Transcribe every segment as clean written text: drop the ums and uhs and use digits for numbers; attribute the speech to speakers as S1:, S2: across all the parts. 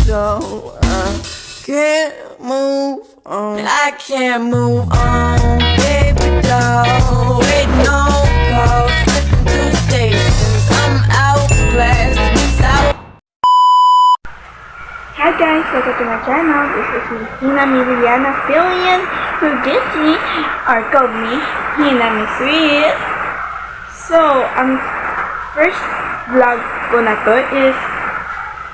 S1: though. I can't move on. I can't move on, baby doll. Waiting on calls, flipping through stations. I'm outclassed, out.
S2: Hi guys, welcome to my channel. This is me, Hina Miliana, filling in for Disney, or called me Hina Sweet. So, ang first vlog ko na to is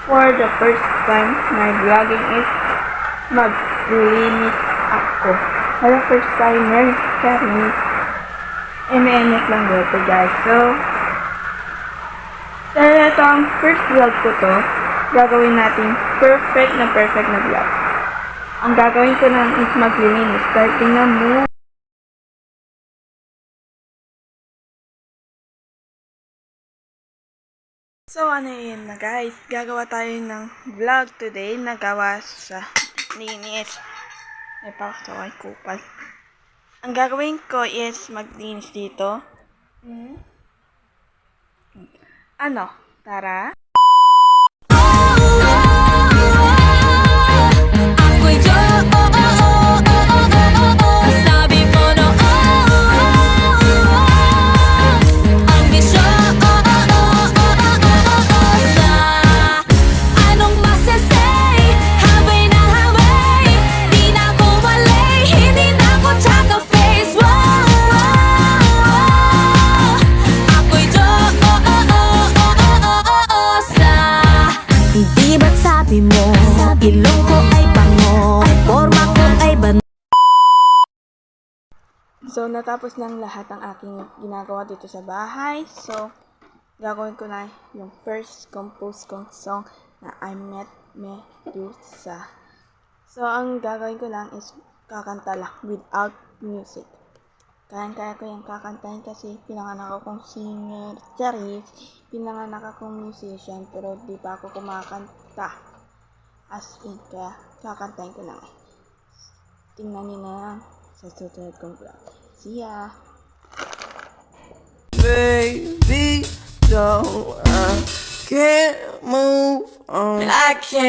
S2: for the first time na vlogging is maglinis ako. For the first timer, sorry. MNF lang dito guys. So, ito ang first vlog ko to. Gagawin natin perfect na vlog. Ang gagawin ko lang is maglinis. Starting na mo. So, ano yun na guys. Gagawa tayo ng vlog today. Nagawa sa linis. May pakasaway kupal. Ang gagawin ko is maglinis dito. Ano? Tara.
S3: Ilong ko ay bango, forma ko ay
S2: So, natapos ng lahat ang aking ginagawa dito sa bahay. So, gagawin ko na yung first compose kong song na I Met Medusa. So, ang gagawin ko lang is kakanta lang without music. Kaya ko yung kakantahin kasi pinanganak akong singer, charis, pinanganak akong musician, pero di pa ako kumakanta. As in, kaya kakantahin ko lang. Tingnan niyo na lang sa susunod kong vlog. See ya!
S1: Baby doll, I can't move on. I can't.